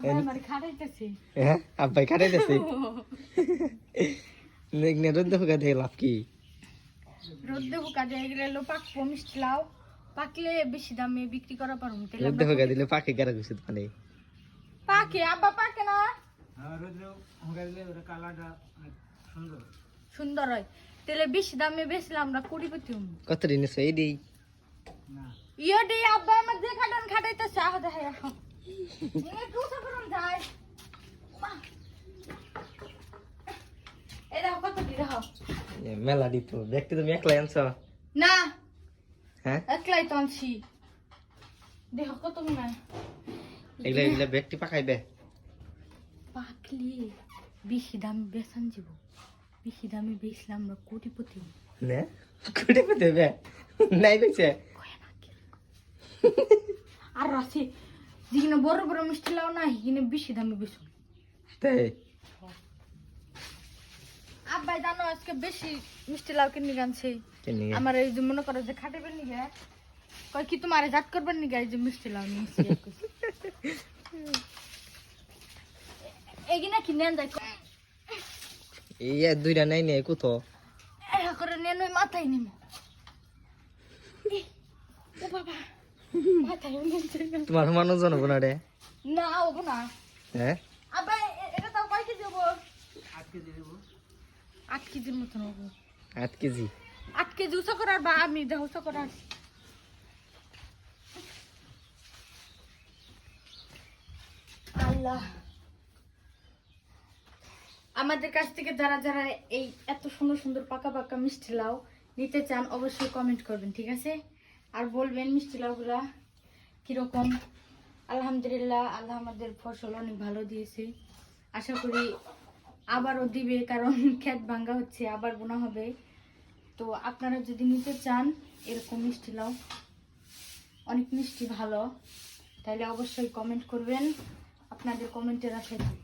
হ্যাঁ আব্বাই খাটাইতেছে রোদ্দে ফুকা দিয়ে লাভ কি? রোদ্দে ফুকা দিয়ে গেলে পাকবো মিষ্টি লাউ, পাকলে বেশি দামে বিক্রি করা পারবো। রোদ্দে ফুকা দিলে পাকে কারা কিছু মানে পাকে আব্বা পাকে না? রোদ্দে ফুকা দিলে ওটা কালারটা সুন্দর সুন্দর হয়। তাহলে বেশি দামে বেচলে আমরা কোটিপতি হব। কত দিন আছে এই দিই না ইয়ে দে আব্বা আমার যে খাটান খাটাইতেছে আহ দেখে এখন একটু উঠে করুন যায়। এই দেখো কত কি দেখো। মেলা দিত ব্যক্তি তুমি একলাই আনছ না হ্যাঁ একলাই তো আনছি। দেখো কত মনে এগুলা এগুলা ব্যক্তি পাকাইবে পাকলে বেশি দামে বেচান যাব। বেশি দামে বেচলে আমরা কোটিপতি হব। না কোটিপতি হবে নাই কইছে আর আছে যেখানে বড় বড় মিষ্টি লাও না এখানে বেশি দামে বেচুন। তাই আব্বাই জানো আজকে বেশি মিষ্টি লাউ কিনে আনছে কেনি আমার। এই যে মনে করো যে খাটাবেন নিগে কয় কি তোমারে জাত করবেন নিগে এই যে মিষ্টি লাউ নিয়েছি এগিনা কিনে আন যাই এই দুইটা নাই নে কত এরা করে নিয়ে নই মাথায় নিম। ও বাবা মাথায় নিয়েছে তোমার মানুষ জানবো না রে না হবো না। হ্যাঁ আব্বা এটা তাও কয় কেজি হবো? 8 কেজি দেব। 8 কেজির মতন হবো। 8 কেজি 8 কেজি উঁচা করার বা আমি দেহ উঁচা করার। আল্লাহ আমাদের কাছ থেকে যারা যারা এই এত সুন্দর সুন্দর পাকা পাকা মিষ্টি লাউ নিতে চান অবশ্যই কমেন্ট করবেন, ঠিক আছে? আর বলবেন মিষ্টি লাউগুলা কিরকম। আলহামদুলিল্লাহ আল্লাহ আমাদের ফসল অনেক ভালো দিয়েছে, আশা করি আবারও দিবে, কারণ ক্ষেত ভাঙ্গা হচ্ছে, আবার বোনা হবে। তো আপনারা যদি নিতে চান এরকম মিষ্টি লাউ অনেক মিষ্টি ভালো, তাহলে অবশ্যই কমেন্ট করবেন। আপনাদের কমেন্টের আশায় থাকি।